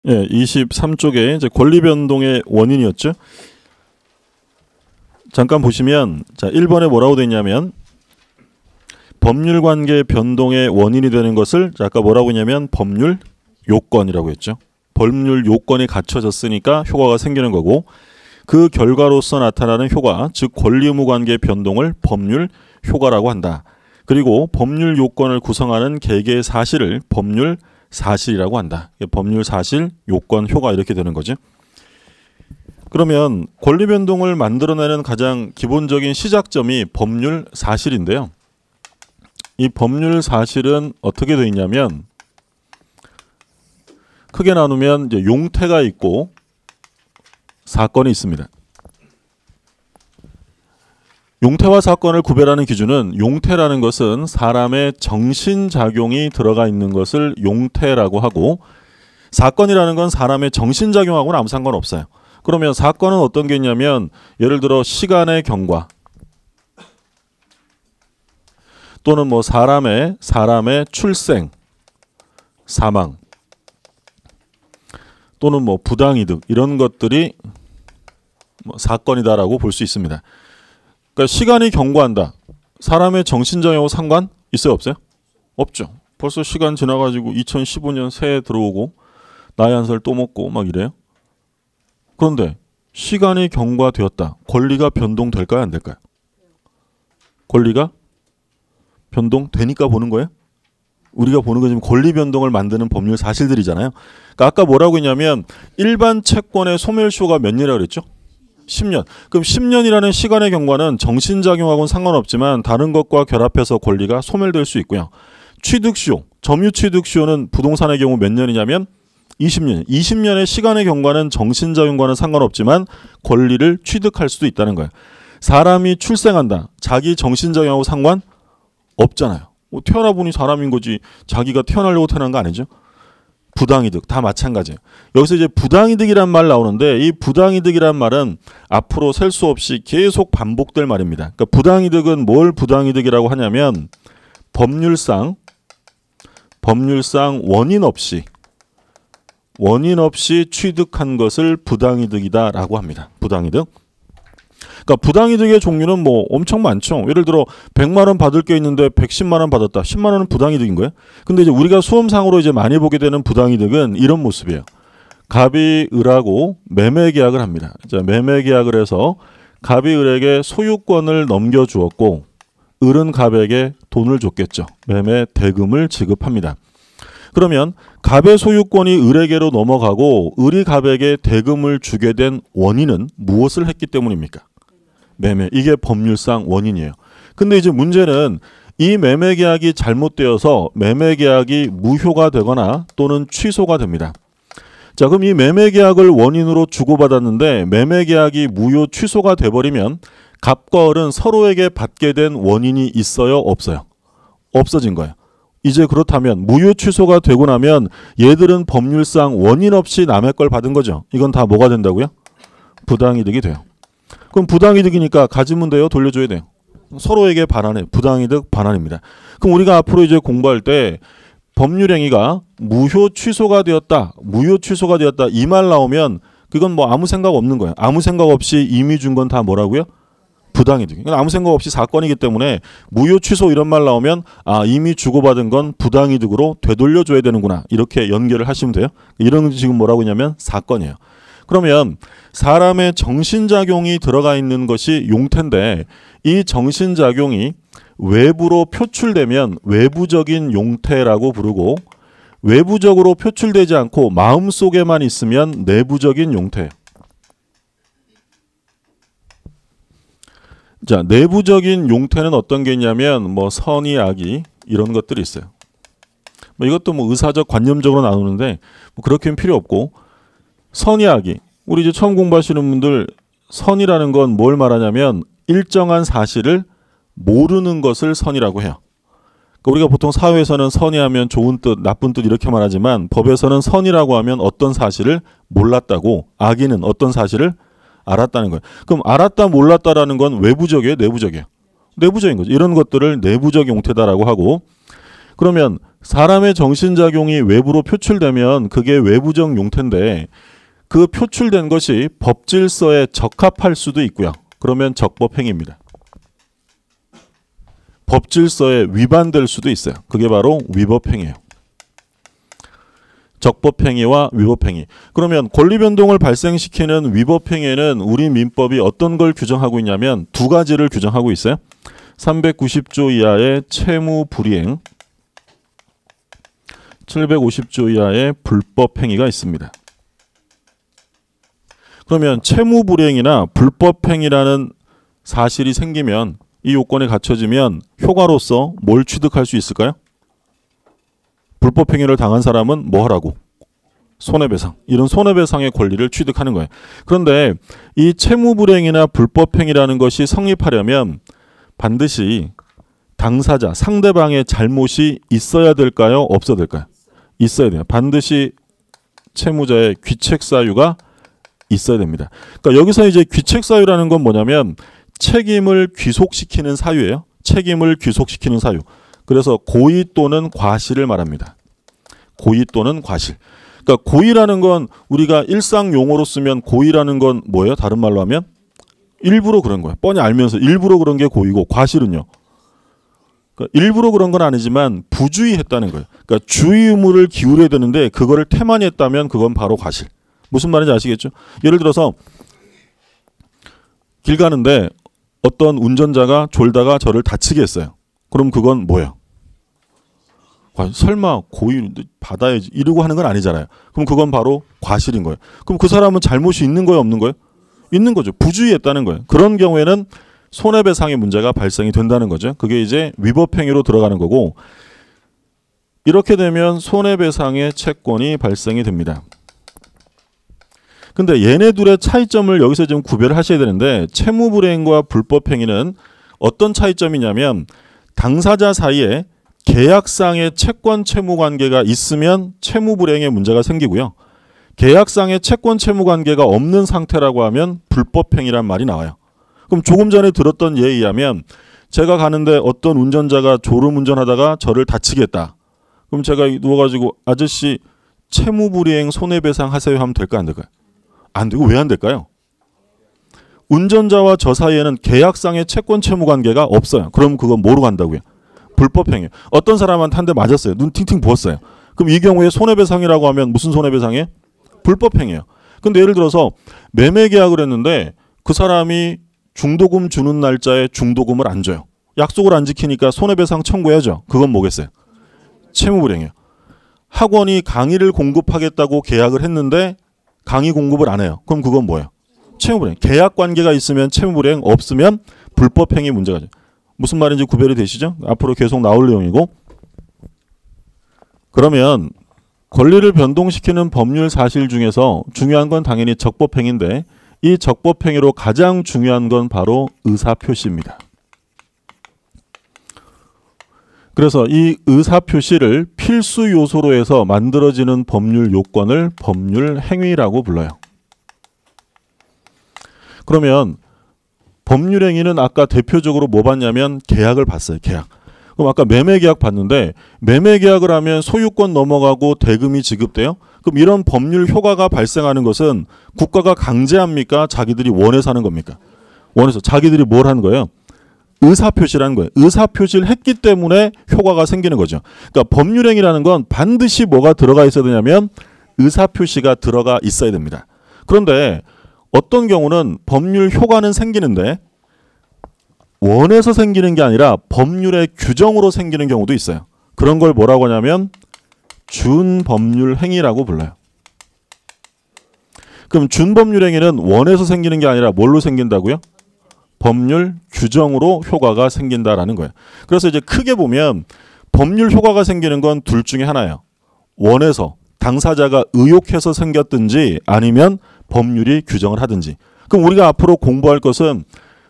예, 23쪽에 이제 권리 변동의 원인이었죠. 잠깐 보시면 자, 1번에 뭐라고 돼 있냐면 법률 관계 변동의 원인이 되는 것을 자, 아까 뭐라고 했냐면 법률 요건이라고 했죠. 법률 요건이 갖춰졌으니까 효과가 생기는 거고 그 결과로서 나타나는 효과, 즉 권리 의무 관계 변동을 법률 효과라고 한다. 그리고 법률 요건을 구성하는 개개의 사실을 법률 사실이라고 한다. 법률 사실, 요건, 효과 이렇게 되는 거죠. 그러면 권리 변동을 만들어내는 가장 기본적인 시작점이 법률 사실인데요. 이 법률 사실은 어떻게 되어 있냐면 크게 나누면 이제 용태가 있고 사건이 있습니다. 용태와 사건을 구별하는 기준은 용태라는 것은 사람의 정신작용이 들어가 있는 것을 용태라고 하고 사건이라는 건 사람의 정신작용하고는 아무 상관없어요. 그러면 사건은 어떤 게 있냐면 예를 들어 시간의 경과 또는 뭐 사람의 출생, 사망 또는 뭐 부당이득 이런 것들이 뭐 사건이다라고 볼 수 있습니다. 그러니까 시간이 경과한다. 사람의 정신작용하고 상관 있어요, 없어요? 없죠. 벌써 시간 지나가지고 2015년 새해 들어오고 나이 한 살 또 먹고 막 이래요. 그런데 시간이 경과되었다. 권리가 변동될까요, 안 될까요? 권리가 변동되니까 보는 거예요? 우리가 보는 거 지금 권리 변동을 만드는 법률 사실들이잖아요. 그러니까 아까 뭐라고 했냐면 일반 채권의 소멸시효가 몇 년이라고 그랬죠? 10년. 그럼 10년이라는 시간의 경과는 정신작용하고는 상관없지만 다른 것과 결합해서 권리가 소멸될 수 있고요. 취득시효, 점유취득시효는 부동산의 경우 몇 년이냐면 20년. 20년의 시간의 경과는 정신작용과는 상관없지만 권리를 취득할 수도 있다는 거예요. 사람이 출생한다. 자기 정신작용하고 상관없잖아요. 태어나 보니 사람인 거지 자기가 태어나려고 태어난 거 아니죠? 부당이득 다 마찬가지예요. 여기서 이제 부당이득이란 말 나오는데 이 부당이득이란 말은 앞으로 셀 수 없이 계속 반복될 말입니다. 그러니까 부당이득은 뭘 부당이득이라고 하냐면 법률상 원인 없이 취득한 것을 부당이득이다라고 합니다. 부당이득. 그러니까 부당이득의 종류는 뭐 엄청 많죠. 예를 들어 100만 원 받을 게 있는데 110만 원 받았다. 10만 원은 부당이득인 거예요. 근데 이제 우리가 수험상으로 이제 많이 보게 되는 부당이득은 이런 모습이에요. 갑이 을하고 매매 계약을 합니다. 자, 매매 계약을 해서 갑이 을에게 소유권을 넘겨 주었고 을은 갑에게 돈을 줬겠죠. 매매 대금을 지급합니다. 그러면 갑의 소유권이 을에게로 넘어가고 을이 갑에게 대금을 주게 된 원인은 무엇을 했기 때문입니까? 매매. 이게 법률상 원인이에요. 근데 이제 문제는 이 매매 계약이 잘못되어서 매매 계약이 무효가 되거나 또는 취소가 됩니다. 자, 그럼 이 매매 계약을 원인으로 주고받았는데 매매 계약이 무효 취소가 돼버리면 갑과 을은 서로에게 받게 된 원인이 있어요, 없어요? 없어진 거예요. 이제 그렇다면 무효 취소가 되고 나면 얘들은 법률상 원인 없이 남의 걸 받은 거죠. 이건 다 뭐가 된다고요? 부당이득이 돼요. 그럼 부당이득이니까 가지면 돼요? 돌려줘야 돼요? 서로에게 반환해. 부당이득 반환입니다. 그럼 우리가 앞으로 이제 공부할 때 법률행위가 무효 취소가 되었다. 이 말 나오면 그건 뭐 아무 생각 없는 거예요. 아무 생각 없이 이미 준 건 다 뭐라고요? 부당이득. 아무 생각 없이 사건이기 때문에 무효 취소 이런 말 나오면 아 이미 주고받은 건 부당이득으로 되돌려줘야 되는구나. 이렇게 연결을 하시면 돼요. 이런 지금 뭐라고 하냐면 사건이에요. 그러면 사람의 정신작용이 들어가 있는 것이 용태인데 이 정신작용이 외부로 표출되면 외부적인 용태라고 부르고 외부적으로 표출되지 않고 마음속에만 있으면 내부적인 용태. 자, 내부적인 용태는 어떤 게 있냐면 뭐 선의 악의 이런 것들이 있어요. 뭐 이것도 뭐 의사적 관념적으로 나누는데 뭐 그렇게는 필요 없고 선의 악의. 우리 이제 처음 공부하시는 분들 선이라는 건 뭘 말하냐면 일정한 사실을 모르는 것을 선이라고 해요. 그러니까 우리가 보통 사회에서는 선이하면 좋은 뜻, 나쁜 뜻 이렇게 말하지만 법에서는 선이라고 하면 어떤 사실을 몰랐다고 악의는 어떤 사실을 알았다는 거예요. 그럼 알았다 몰랐다라는 건 외부적이에요, 내부적이에요? 내부적인 거죠. 이런 것들을 내부적 용태다라고 하고 그러면 사람의 정신작용이 외부로 표출되면 그게 외부적 용태인데 그 표출된 것이 법질서에 적합할 수도 있고요. 그러면 적법행위입니다. 법질서에 위반될 수도 있어요. 그게 바로 위법행위예요. 적법행위와 위법행위. 그러면 권리변동을 발생시키는 위법행위는 우리 민법이 어떤 걸 규정하고 있냐면 두 가지를 규정하고 있어요. 390조 이하의 채무불이행, 750조 이하의 불법행위가 있습니다. 그러면 채무불이행이나 불법행위라는 사실이 생기면 이 요건이 갖춰지면 효과로서 뭘 취득할 수 있을까요? 불법행위를 당한 사람은 뭐 하라고? 손해배상. 이런 손해배상의 권리를 취득하는 거예요. 그런데 이 채무불이행이나 불법행위라는 것이 성립하려면 반드시 당사자, 상대방의 잘못이 있어야 될까요? 없어야 될까요? 있어야 돼요. 반드시 채무자의 귀책사유가 있어야 됩니다. 그러니까 여기서 이제 귀책사유라는 건 뭐냐면 책임을 귀속시키는 사유예요. 책임을 귀속시키는 사유. 그래서 고의 또는 과실을 말합니다. 고의 또는 과실. 그러니까 고의라는 건 우리가 일상 용어로 쓰면 고의라는 건 뭐예요? 다른 말로 하면 일부러 그런 거예요. 뻔히 알면서 일부러 그런 게 고의고 과실은요. 그러니까 일부러 그런 건 아니지만 부주의했다는 거예요. 그러니까 주의 의무를 기울여야 되는데 그거를 태만히 했다면 그건 바로 과실. 무슨 말인지 아시겠죠? 예를 들어서 길 가는데 어떤 운전자가 졸다가 저를 다치게 했어요. 그럼 그건 뭐예요? 설마 고의 받아야지 이러고 하는 건 아니잖아요. 그럼 그건 바로 과실인 거예요. 그럼 그 사람은 잘못이 있는 거예요, 없는 거예요? 있는 거죠. 부주의했다는 거예요. 그런 경우에는 손해배상의 문제가 발생이 된다는 거죠. 그게 이제 위법행위로 들어가는 거고 이렇게 되면 손해배상의 채권이 발생이 됩니다. 근데 얘네 둘의 차이점을 여기서 좀 구별을 하셔야 되는데 채무불이행과 불법행위는 어떤 차이점이냐면 당사자 사이에 계약상의 채권 채무 관계가 있으면 채무불이행의 문제가 생기고요. 계약상의 채권 채무 관계가 없는 상태라고 하면 불법행위란 말이 나와요. 그럼 조금 전에 들었던 예에 의하면 제가 가는데 어떤 운전자가 졸음운전하다가 저를 다치게 했다. 그럼 제가 누워가지고 아저씨 채무불이행 손해배상 하세요 하면 될까 안 될까요? 안 되고 왜 안 될까요? 운전자와 저 사이에는 계약상의 채권 채무 관계가 없어요. 그럼 그건 뭐로 간다고요? 불법행위. 어떤 사람한테 한 대 맞았어요. 눈 팅팅 부었어요. 그럼 이 경우에 손해배상이라고 하면 무슨 손해배상이에요? 불법행위예요. 근데 예를 들어서 매매 계약을 했는데 그 사람이 중도금 주는 날짜에 중도금을 안 줘요. 약속을 안 지키니까 손해배상 청구해야죠. 그건 뭐겠어요? 채무불이행이에요. 학원이 강의를 공급하겠다고 계약을 했는데 강의 공급을 안 해요. 그럼 그건 뭐예요? 채무불이행. 계약 관계가 있으면 채무불이행, 없으면 불법행위 문제가 죠. 무슨 말인지 구별이 되시죠? 앞으로 계속 나올 내용이고. 그러면 권리를 변동시키는 법률 사실 중에서 중요한 건 당연히 적법행위인데 이 적법행위로 가장 중요한 건 바로 의사표시입니다. 그래서 이 의사표시를 필수 요소로 해서 만들어지는 법률 요건을 법률행위라고 불러요. 그러면 법률행위는 아까 대표적으로 뭐 봤냐면 계약을 봤어요. 계약. 그럼 아까 매매계약 봤는데 매매계약을 하면 소유권 넘어가고 대금이 지급돼요. 그럼 이런 법률 효과가 발생하는 것은 국가가 강제합니까? 자기들이 원해서 하는 겁니까? 원해서. 자기들이 뭘 하는 거예요? 의사표시라는 거예요. 의사표시를 했기 때문에 효과가 생기는 거죠. 그러니까 법률행위라는 건 반드시 뭐가 들어가 있어야 되냐면 의사표시가 들어가 있어야 됩니다. 그런데 어떤 경우는 법률 효과는 생기는데 원해서 생기는 게 아니라 법률의 규정으로 생기는 경우도 있어요. 그런 걸 뭐라고 하냐면 준법률행위라고 불러요. 그럼 준법률행위는 원해서 생기는 게 아니라 뭘로 생긴다고요? 법률 규정으로 효과가 생긴다라는 거예요. 그래서 이제 크게 보면 법률 효과가 생기는 건 둘 중에 하나예요. 원해서 당사자가 의욕해서 생겼든지 아니면 법률이 규정을 하든지. 그럼 우리가 앞으로 공부할 것은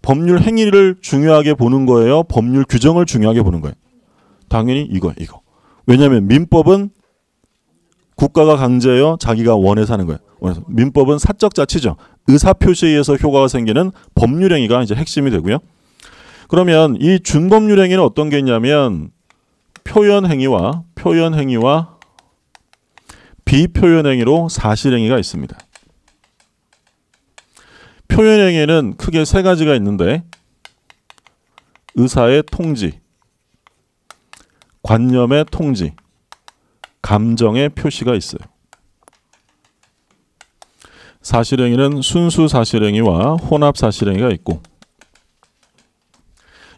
법률 행위를 중요하게 보는 거예요? 법률 규정을 중요하게 보는 거예요? 당연히 이거. 왜냐하면 민법은 국가가 강제해요? 자기가 원해서 하는 거예요? 원해서. 민법은 사적 자치죠. 의사표시에 의해서 효과가 생기는 법률행위가 이제 핵심이 되고요. 그러면 이 준법률행위는 어떤 게 있냐면 표현행위와 비표현행위로 사실행위가 있습니다. 표현행위는 크게 세 가지가 있는데 의사의 통지, 관념의 통지, 감정의 표시가 있어요. 사실행위는 순수 사실행위와 혼합 사실행위가 있고,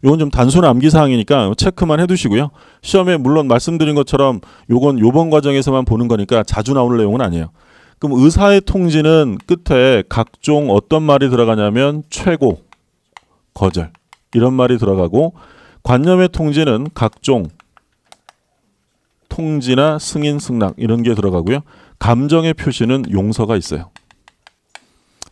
이건 좀 단순한 암기사항이니까 체크만 해두시고요. 시험에 물론 말씀드린 것처럼 요건 요번 과정에서만 보는 거니까 자주 나올 내용은 아니에요. 그럼 의사의 통지는 끝에 각종 어떤 말이 들어가냐면 최고, 거절 이런 말이 들어가고, 관념의 통지는 각종 통지나 승인, 승낙 이런 게 들어가고요. 감정의 표시는 용서가 있어요.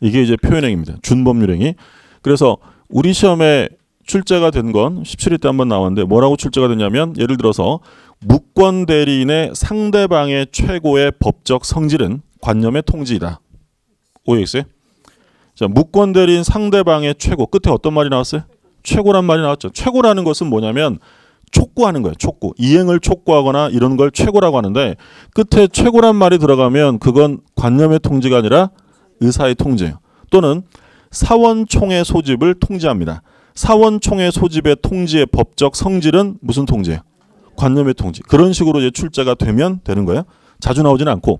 이게 이제 표현행위입니다. 준법률행위. 그래서 우리 시험에 출제가 된 건 17회 때 한번 나왔는데 뭐라고 출제가 됐냐면, 예를 들어서 무권 대리인의 상대방의 최고의 법적 성질은 관념의 통지이다. 오해했어요? 자, 무권 대리인 상대방의 최고, 끝에 어떤 말이 나왔어요? 최고란 말이 나왔죠. 최고라는 것은 뭐냐면 촉구하는 거예요. 촉구. 이행을 촉구하거나 이런 걸 최고라고 하는데, 끝에 최고란 말이 들어가면 그건 관념의 통지가 아니라 의사의 통지예요. 또는 사원총회 소집을 통지합니다. 사원총회 소집의 통지의 법적 성질은 무슨 통지예요? 관념의 통지. 그런 식으로 이제 출제가 되면 되는 거예요. 자주 나오지는 않고.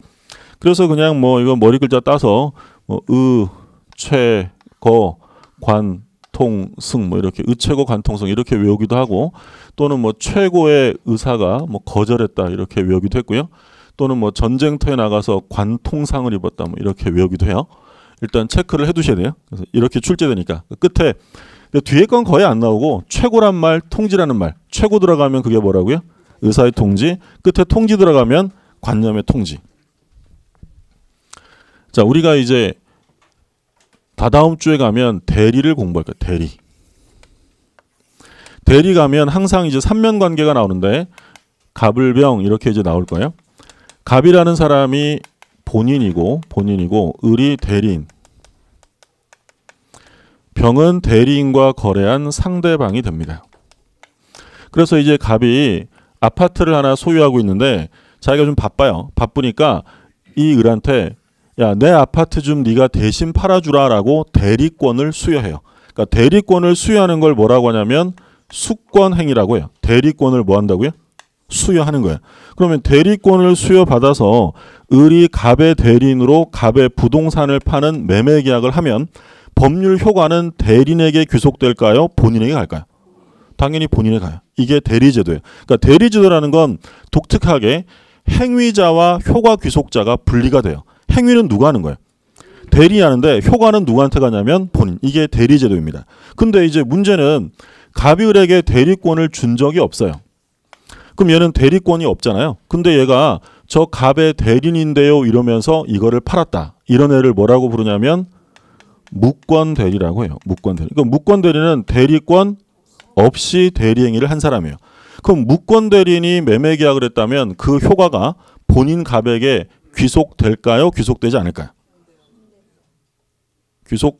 그래서 그냥 뭐 이거 머리 글자 따서 뭐 최, 거, 관, 통, 승 뭐 이렇게 의최고 관통승 이렇게 외우기도 하고, 또는 뭐 최고의 의사가 뭐 거절했다 이렇게 외우기도 했고요. 또는 뭐 전쟁터에 나가서 관통상을 입었다 뭐 이렇게 외우기도 해요. 일단 체크를 해두셔야 돼요. 그래서 이렇게 출제되니까 끝에, 뒤에 건 거의 안 나오고 최고란 말, 통지라는 말, 최고 들어가면 그게 뭐라고요? 의사의 통지. 끝에 통지 들어가면 관념의 통지. 자, 우리가 이제 다다음 주에 가면 대리를 공부할 거예요. 대리 가면 항상 이제 삼면관계가 나오는데 갑을병 이렇게 이제 나올 거예요. 갑이라는 사람이 본인이고 을이 대리인, 병은 대리인과 거래한 상대방이 됩니다. 그래서 이제 갑이 아파트를 하나 소유하고 있는데 자기가 좀 바빠요. 바쁘니까 이 을한테 야, 내 아파트 좀 네가 대신 팔아주라 라고 대리권을 수여해요. 그러니까 대리권을 수여하는 걸 뭐라고 하냐면 수권행위라고 해요. 대리권을 뭐 한다고요? 수여하는 거예요. 그러면 대리권을 수여받아서 을이 갑의 대리인으로 갑의 부동산을 파는 매매 계약을 하면 법률 효과는 대리인에게 귀속될까요? 본인에게 갈까요? 당연히 본인에 가요. 이게 대리제도예요. 그러니까 대리제도라는 건 독특하게 행위자와 효과 귀속자가 분리가 돼요. 행위는 누가 하는 거예요? 대리하는데 효과는 누구한테 가냐면 본인. 이게 대리제도입니다. 근데 이제 문제는 갑이 을에게 대리권을 준 적이 없어요. 그럼 얘는 대리권이 없잖아요. 근데 얘가 저 갑의 대리인인데요 이러면서 이거를 팔았다. 이런 애를 뭐라고 부르냐면 무권대리라고 해요. 무권대리. 그러니까 무권대리는 대리권 없이 대리행위를 한 사람이에요. 그럼 무권대리인이 매매 계약을 했다면 그 효과가 본인 갑에게 귀속될까요? 귀속되지 않을까요? 귀속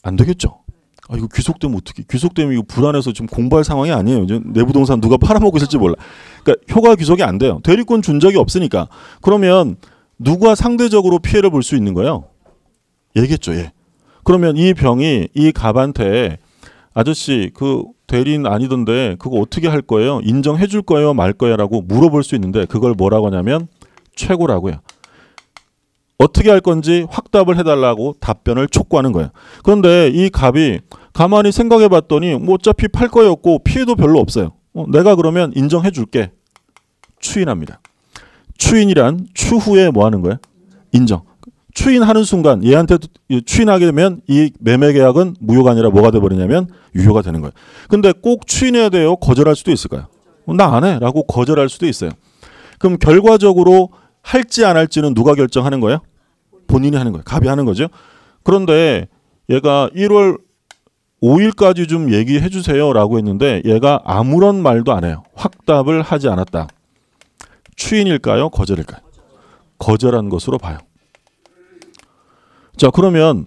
안 되겠죠. 아, 이거 귀속되면 어떻게? 귀속되면 이거 불안해서 지금 공부할 상황이 아니에요. 내 부동산 누가 팔아먹고 있을지 몰라. 그러니까 효과 귀속이 안 돼요. 대리권 준 적이 없으니까. 그러면 누가 상대적으로 피해를 볼 수 있는 거예요? 얘겠죠. 예. 그러면 이 병이 이 갑한테 아저씨 그 대리인 아니던데 그거 어떻게 할 거예요? 인정해 줄 거예요? 말 거예요? 라고 물어볼 수 있는데 그걸 뭐라고 하냐면 최고라고요. 어떻게 할 건지 확답을 해달라고 답변을 촉구하는 거예요. 그런데 이 갑이 가만히 생각해 봤더니 뭐 어차피 팔 거였고 피해도 별로 없어요. 내가 그러면 인정해 줄게. 추인합니다. 추인이란 추후에 뭐 하는 거예요? 인정. 추인하는 순간 얘한테 추인하게 되면 이 매매 계약은 무효가 아니라 뭐가 돼버리냐면 유효가 되는 거예요. 근데 꼭 추인해야 돼요? 거절할 수도 있을까요? 나 안 해 라고 거절할 수도 있어요. 그럼 결과적으로 할지 안 할지는 누가 결정하는 거예요? 본인이 하는 거예요. 갑이 하는 거죠. 그런데 얘가 1월 5일까지 좀 얘기해 주세요 라고 했는데 얘가 아무런 말도 안 해요. 확답을 하지 않았다. 추인일까요? 거절일까요? 거절한 것으로 봐요. 자, 그러면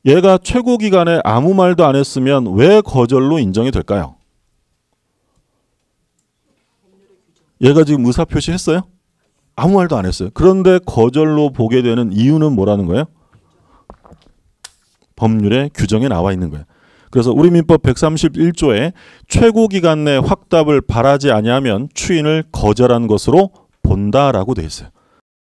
얘가 최고 기간에 아무 말도 안 했으면 왜 거절로 인정이 될까요? 얘가 지금 의사표시 했어요? 아무 말도 안 했어요. 그런데 거절로 보게 되는 이유는 뭐라는 거예요? 법률의 규정에 나와 있는 거예요. 그래서 우리 민법 131조에 최고 기간 내 확답을 바라지 아니하면 추인을 거절한 것으로 본다라고 돼 있어요.